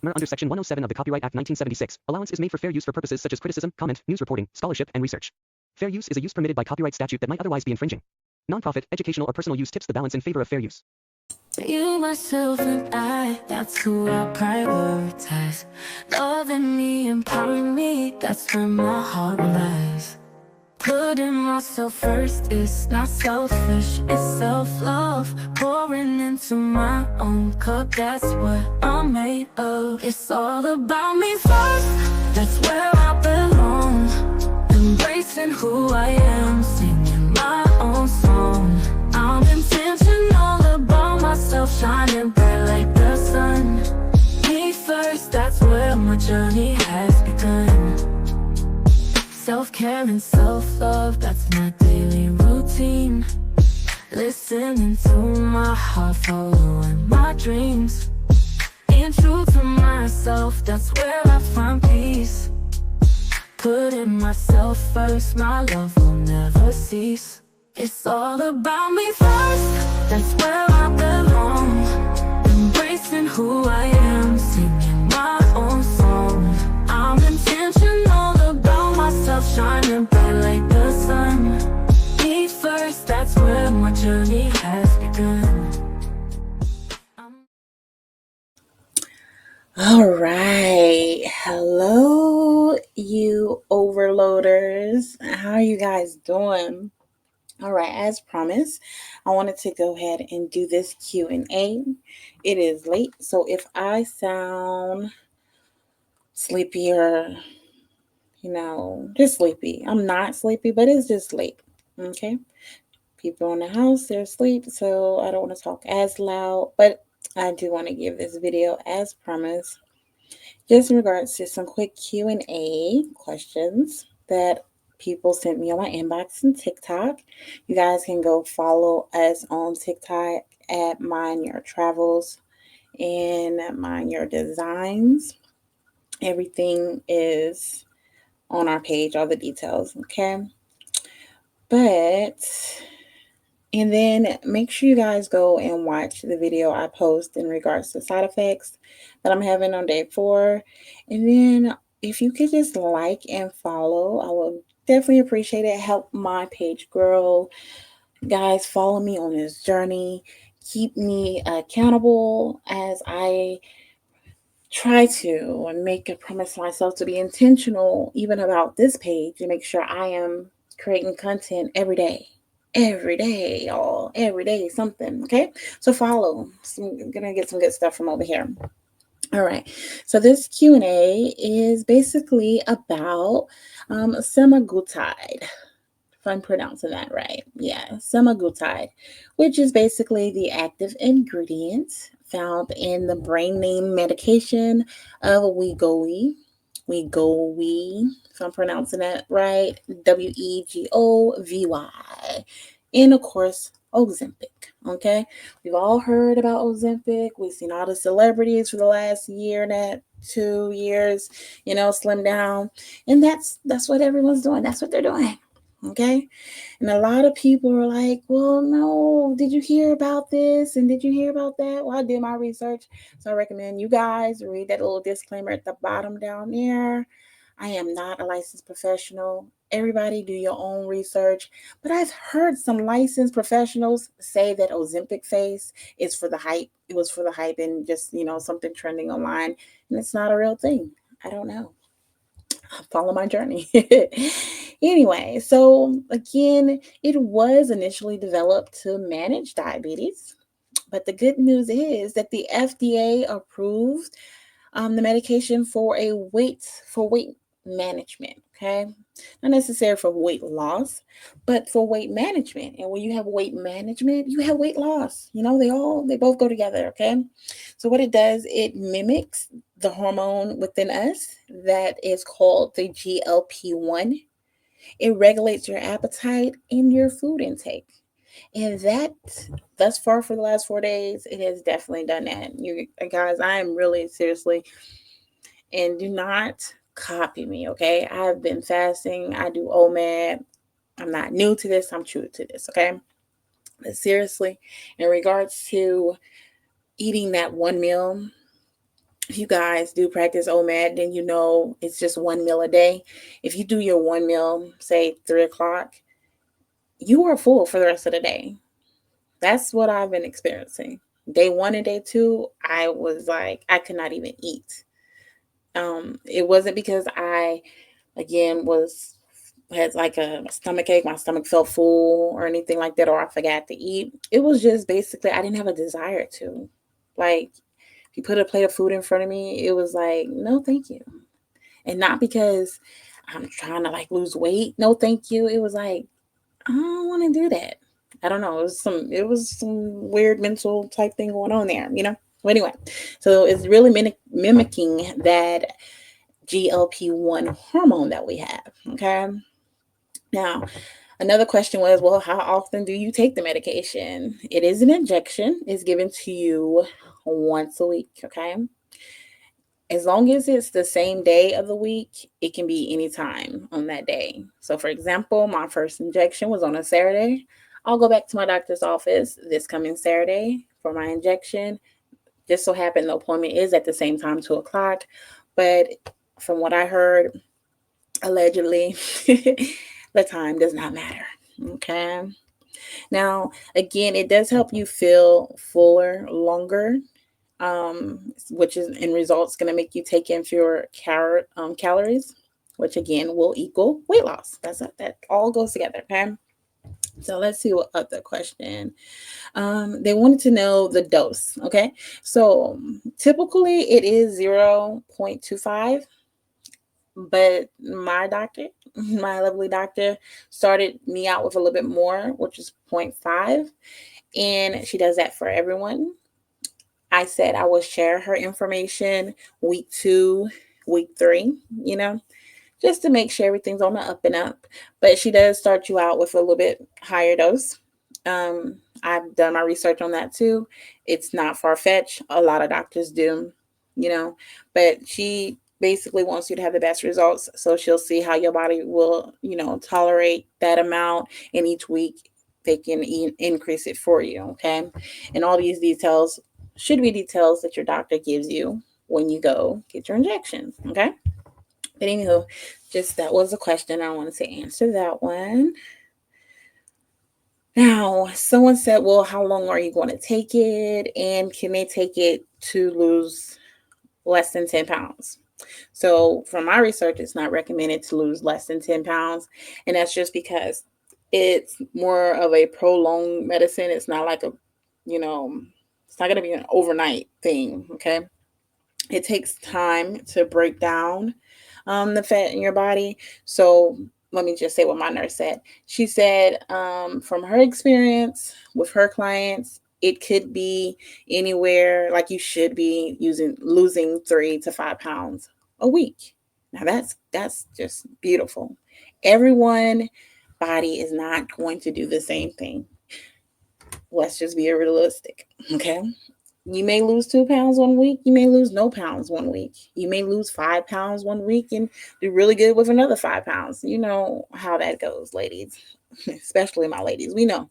Under Section 107 of the Copyright Act 1976, allowance is made for fair use for purposes such as criticism, comment, news reporting, scholarship, and research. Fair use is a use permitted by copyright statute that might otherwise be infringing. Nonprofit, educational, or personal use tips the balance in favor of fair use. You, myself, and I, that's who I prioritize. Loving me, empowering me, that's where my heart lies. Putting myself first is not selfish, it's self-love. Pouring into my own cup, that's what I'm made of. It's all about me first, that's where I belong. Embracing who I am, singing my own song. I'm intentional about myself, shining bright like the sun. Me first, that's where my journey has begun. Self-care and self-love, that's my daily routine. Listening to my heart, following my dreams. Being true to myself, that's where I find peace. Putting myself first, my love will never cease. It's all about me first, that's where I belong. Embracing who I am, singing my own song. I'm intentional about myself, shining bright like the sun. Me first, that's where my journey has begun. All right. Hello, you overloaders. How are you guys doing? All right, as promised, I wanted to go ahead and do this Q&A. It is late, so if I sound sleepy or, just sleepy, I'm not sleepy, but it's just late, okay? People in the house, they're asleep, so I don't want to talk as loud, but I do want to give this video, as promised, just in regards to some quick Q&A questions that people sent me on my inbox and TikTok. You guys can go follow us on TikTok at Mind Your Travels and Mind Your Designs. Everything is on our page, all the details, okay? And then make sure you guys go and watch the video I post in regards to side effects that I'm having on day 4. And then if you could just like and follow, I will definitely appreciate it. Help my page grow. Guys, follow me on this journey. Keep me accountable as I try to and make a promise to myself to be intentional even about this page and make sure I am creating content every day, y'all. Every day, something. Okay, so follow. I'm gonna get some good stuff from over here. All right, so this Q&A is basically about semaglutide, if I'm pronouncing that right. Yeah, semaglutide, which is basically the active ingredient found in the brand name medication of wegovy, if I'm pronouncing that right, Wegovy, and of course, Ozempic. Okay, we've all heard about Ozempic. We've seen all the celebrities for the last year and that 2 years, slim down, and that's what everyone's doing. That's what they're doing. Okay, and a lot of people are like, well, no, did you hear about this and did you hear about that? Well, I did my research, so I recommend you guys read that little disclaimer at the bottom down there. I am not a licensed professional. Everybody do your own research, but I've heard some licensed professionals say that Ozempic face is for the hype. It was for the hype and just, something trending online, and it's not a real thing. I don't know. Follow my journey. Anyway, so again, it was initially developed to manage diabetes, but the good news is that the FDA approved the medication for weight management. Okay, not necessarily for weight loss, but for weight management. And when you have weight management, you have weight loss. They both go together. Okay, so what it does, it mimics the hormone within us that is called the GLP-1. It regulates your appetite and your food intake. And that, thus far for the last 4 days, it has definitely done that. You guys, I am really seriously, and do not copy me, okay? I've been fasting. I do omad. I'm not new to this. I'm true to this, okay? But seriously, in regards to eating that one meal, If you guys do practice OMAD, then you know it's just one meal a day. If you do your one meal, say 3 o'clock, you are full for the rest of the day. That's what I've been experiencing. Day one and day two, I was like, I could not even eat. It wasn't because I, again, had like a stomach ache, my stomach felt full or anything like that, or I forgot to eat. It was just basically I didn't have a desire to. Like, if you put a plate of food in front of me, it was like, no, thank you. And not because I'm trying to like lose weight. No, thank you. It was like, I don't want to do that. I don't know. It was some weird mental type thing going on there, you know? Well, anyway, so it's really mimicking that GLP-1 hormone that we have. Okay. Now, another question was, well, how often do you take the medication? It is an injection. It's given to you once a week. Okay. As long as it's the same day of the week, it can be any time on that day. So, for example, my first injection was on a Saturday. I'll go back to my doctor's office this coming Saturday for my injection. Just so happened the appointment is at the same time, 2 o'clock. But from what I heard, allegedly, the time does not matter. Okay. Now, again, it does help you feel fuller longer, which is in results going to make you take in fewer calories, which again will equal weight loss. That all goes together. Okay. So let's see what other question. They wanted to know the dose. Okay. So typically it is 0.25, but my doctor, my lovely doctor, started me out with a little bit more, which is 0.5. And she does that for everyone. I said I will share her information week 2, week 3, you know, just to make sure everything's on the up and up. But she does start you out with a little bit higher dose. I've done my research on that too. It's not far fetched. A lot of doctors do, you know, but she basically wants you to have the best results. So she'll see how your body will, you know, tolerate that amount. And each week they can increase it for you. Okay. And all these details should be details that your doctor gives you when you go get your injections. Okay. But anywho, just that was a question. I wanted to answer that one. Now, someone said, well, how long are you going to take it? And can they take it to lose less than 10 pounds? So, from my research, it's not recommended to lose less than 10 pounds. And that's just because it's more of a prolonged medicine. It's not like you know, it's not going to be an overnight thing. Okay. It takes time to break down the fat in your body. So let me just say what my nurse said. She said, from her experience with her clients, it could be anywhere, like you should be losing 3 to 5 pounds a week. Now that's just beautiful. Everyone body is not going to do the same thing. Let's just be realistic. Okay. You may lose 2 pounds one week. You may lose no pounds one week. You may lose 5 pounds one week and do really good with another 5 pounds. You know how that goes, ladies, especially my ladies. We know.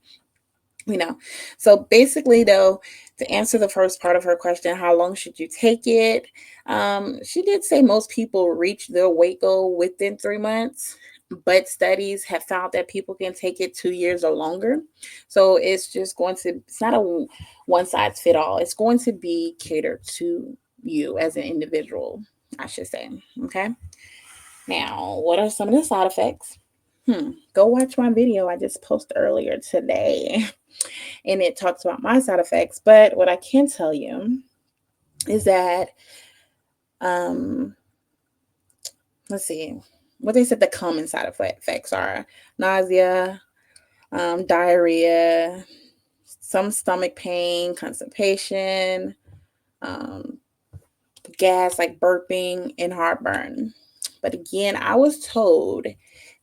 So basically, though, to answer the first part of her question, how long should you take it? She did say most people reach their weight goal within 3 months, but studies have found that people can take it 2 years or longer. So it's not a one size fit all. It's going to be catered to you as an individual, I should say. Okay. Now, what are some of the side effects? Go watch my video I just posted earlier today. And it talks about my side effects. But what I can tell you is that, let's see, what they said the common side effects are nausea, diarrhea, some stomach pain, constipation, gas like burping, and heartburn. But again, I was told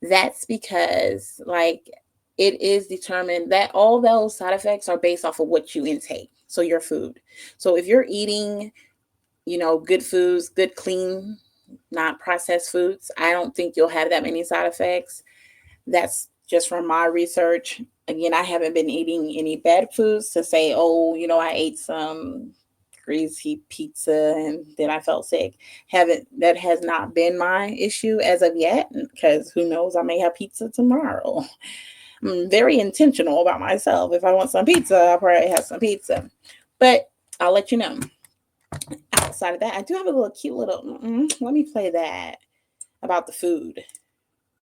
that's because, like, it is determined that all those side effects are based off of what you intake. So your food. So if you're eating, good foods, good, clean, not processed foods, I don't think you'll have that many side effects. That's just from my research. Again, I haven't been eating any bad foods to say, oh, I ate some greasy pizza and then I felt sick. That has not been my issue as of yet, because who knows, I may have pizza tomorrow. I'm very intentional about myself. If I want some pizza, I'll probably have some pizza. But I'll let you know. Outside of that, I do have a little cute little, let me play that about the food.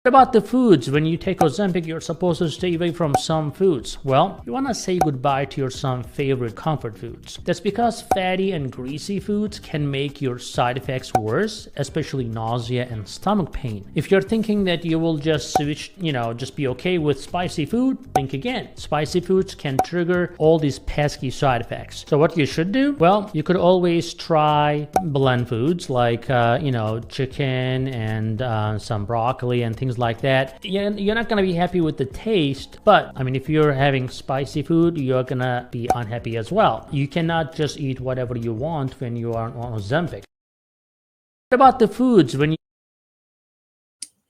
What about the foods? When you take Ozempic, you're supposed to stay away from some foods. Well, you want to say goodbye to your some favorite comfort foods. That's because fatty and greasy foods can make your side effects worse, especially nausea and stomach pain. If you're thinking that you will just switch, just be okay with spicy food, think again. Spicy foods can trigger all these pesky side effects. So what you should do? Well, you could always try blend foods like, chicken and some broccoli and things like that. You're not going to be happy with the taste, but I mean, if you're having spicy food, you're going to be unhappy as well. You cannot just eat whatever you want when you are on Ozempic. What about the foods when you...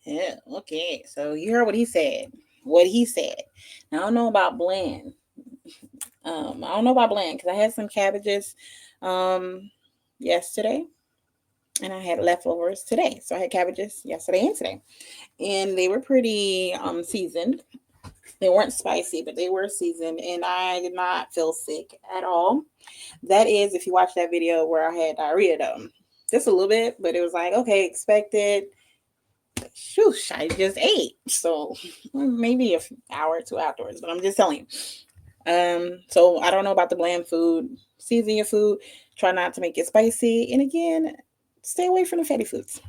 Yeah, okay. So you heard what he said. Now, I don't know about blend. Because I had some cabbages yesterday. And I had leftovers today. So I had cabbages yesterday and today. And they were pretty seasoned. They weren't spicy, but they were seasoned. And I did not feel sick at all. That is, if you watch that video where I had diarrhea though. Just a little bit, but it was like, okay, expected. Shoosh, I just ate. So maybe an hour or two afterwards. But I'm just telling you. So I don't know about the bland food. Season your food. Try not to make it spicy. And again, stay away from the fatty foods.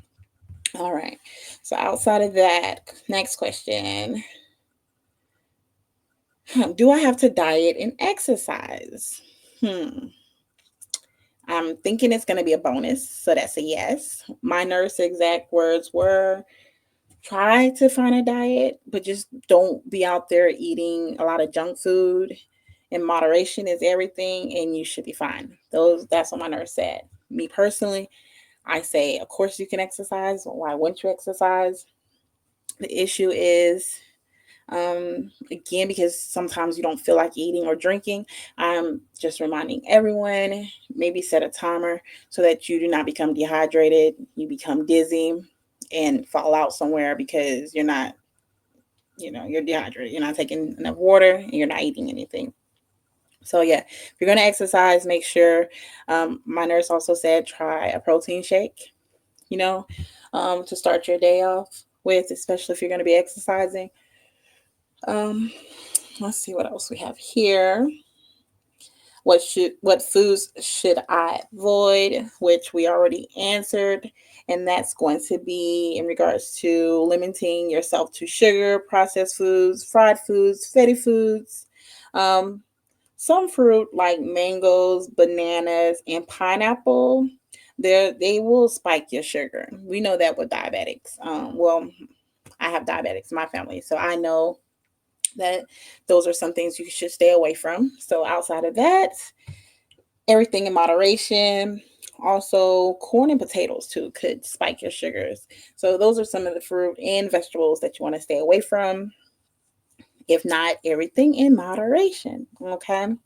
All right. So outside of that, next question. Do I have to diet and exercise? I'm thinking it's going to be a bonus. So that's a yes. My nurse's exact words were, try to find a diet, but just don't be out there eating a lot of junk food. In moderation is everything, and you should be fine. That's what my nurse said. Me personally, I say, of course you can exercise. Why wouldn't you exercise? The issue is, again, because sometimes you don't feel like eating or drinking. I'm just reminding everyone, maybe set a timer so that you do not become dehydrated. You become dizzy and fall out somewhere because you're not, you're dehydrated. You're not taking enough water and you're not eating anything. So yeah, if you're going to exercise, make sure, my nurse also said, try a protein shake, to start your day off with, especially if you're going to be exercising. Let's see what else we have here. What foods should I avoid, which we already answered. And that's going to be in regards to limiting yourself to sugar, processed foods, fried foods, fatty foods. Some fruit like mangoes, bananas, and pineapple, they will spike your sugar. We know that with diabetics. I have diabetics in my family, so I know that those are some things you should stay away from. So outside of that, everything in moderation. Also, corn and potatoes too could spike your sugars. So those are some of the fruit and vegetables that you want to stay away from. If not, everything in moderation. Okay.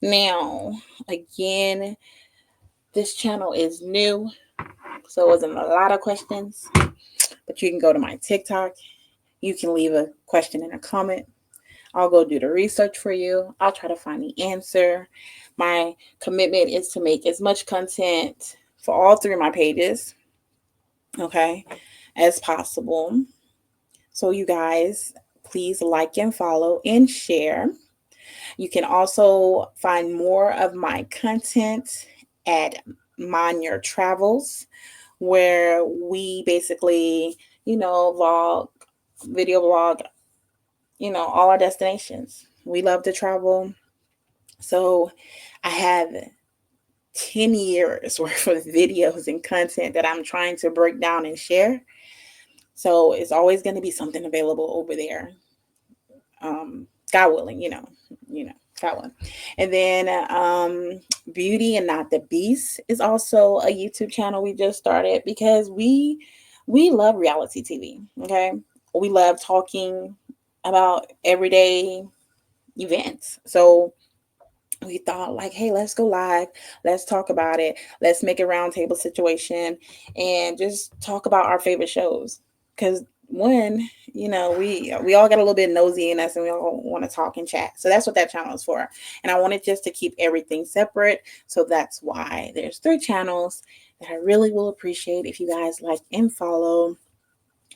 Now, again, this channel is new, so it wasn't a lot of questions, but you can go to my TikTok. You can leave a question in a comment. I'll go do the research for you. I'll try to find the answer. My commitment is to make as much content for all three of my pages, okay, as possible. So you guys, please like and follow and share. You can also find more of my content at Travelz, where we basically, video vlog, all our destinations. We love to travel. So I have 10 years worth of videos and content that I'm trying to break down and share. So it's always going to be something available over there. God willing, God willing. And then Beauty and Not the Beast is also a YouTube channel we just started because we love reality TV. Okay. We love talking about everyday events. So we thought like, hey, let's go live, let's talk about it, let's make a roundtable situation and just talk about our favorite shows. Because one, we all got a little bit nosy in us and we all want to talk and chat. So that's what that channel is for. And I wanted just to keep everything separate. So that's why there's 3 channels that I really will appreciate if you guys like and follow.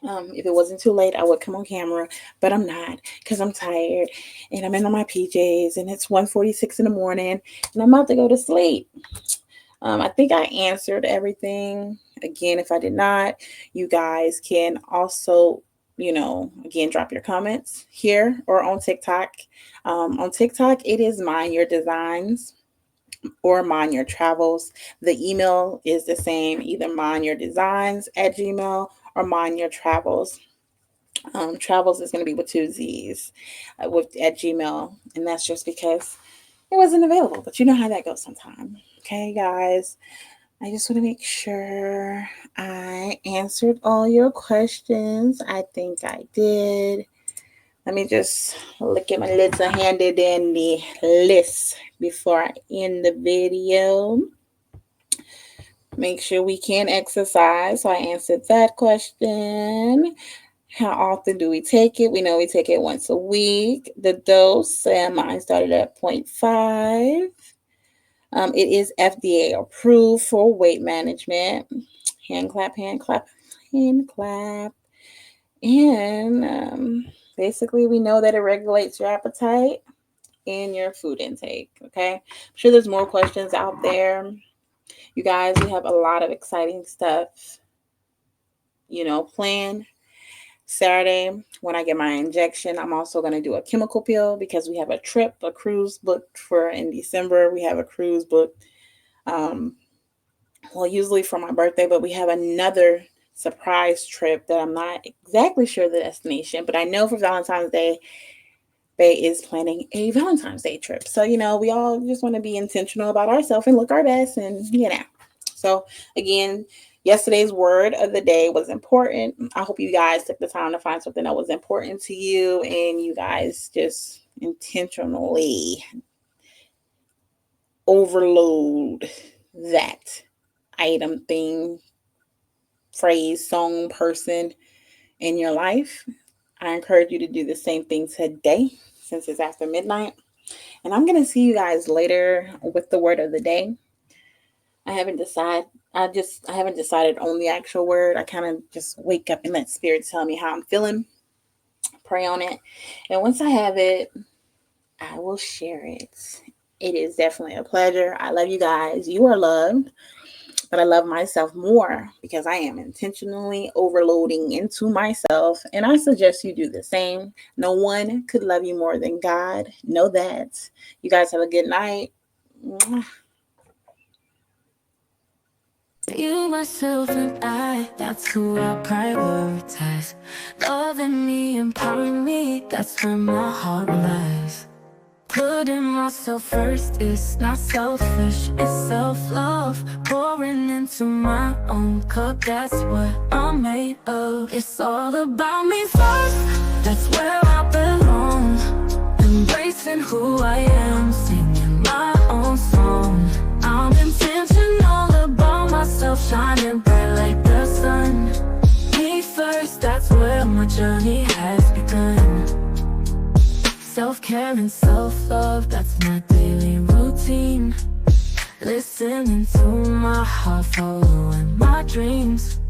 If it wasn't too late, I would come on camera, but I'm not because I'm tired and I'm in my PJs and it's 1:46 in the morning and I'm about to go to sleep. I think I answered everything. Again, if I did not, you guys can also, again, drop your comments here or on TikTok. On TikTok, it is Mind Your Designs or Mind Your Travelz. The email is the same, either mindyourdesigns@gmail or Mind Your Travelz. Travelz is going to be with 2 Z's at Gmail, and that's just because it wasn't available. But you know how that goes sometimes. Okay, guys. I just want to make sure I answered all your questions. I think I did. Let me just look at my little handy dandy list before I end the video. Make sure we can exercise. So I answered that question. How often do we take it? We know we take it once a week. The dose, mine started at 0.5. It is FDA approved for weight management. Hand clap, hand clap, hand clap. And basically, we know that it regulates your appetite and your food intake. Okay. I'm sure there's more questions out there. You guys, we have a lot of exciting stuff, planned. Saturday, when I get my injection, I'm also going to do a chemical peel because we have a cruise booked for in December. We have a cruise booked, usually for my birthday, but we have another surprise trip that I'm not exactly sure the destination, but I know for Valentine's Day, Bay is planning a Valentine's Day trip. So, we all just want to be intentional about ourselves and look our best and, So, again, yesterday's word of the day was important. I hope you guys took the time to find something that was important to you and you guys just intentionally overload that item, thing, phrase, song, person in your life. I encourage you to do the same thing today since it's after midnight. And I'm going to see you guys later with the word of the day. I haven't decided on the actual word. I kind of just wake up and let spirit tell me how I'm feeling, pray on it. And once I have it, I will share it. It is definitely a pleasure. I love you guys. You are loved, but I love myself more because I am intentionally overloading into myself. And I suggest you do the same. No one could love you more than God. Know that. You guys have a good night. You, myself, and I, that's who I prioritize. Loving me, empowering me, that's where my heart lies. Putting myself first is not selfish, it's self-love. Pouring into my own cup, that's what I'm made of. It's all about me first, that's where I belong. Embracing who I am, singing my own song. I'm intentional about myself, shining bright like the sun. Me first, that's where my journey has begun. Self-care and self-love, that's my daily routine. Listening to my heart, following my dreams.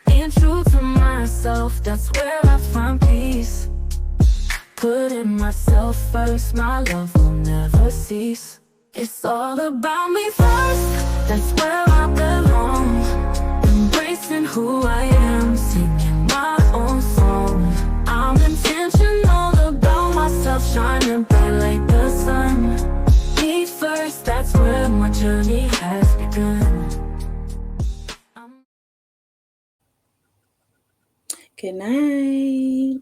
Being true to myself, that's where I find peace. Putting myself first, my love will never cease. It's all about me first, that's where I belong. Embracing who I am, singing my own song. I'm intentional about myself, shining bright like the sun. Me first, that's where my journey has begun. Good night.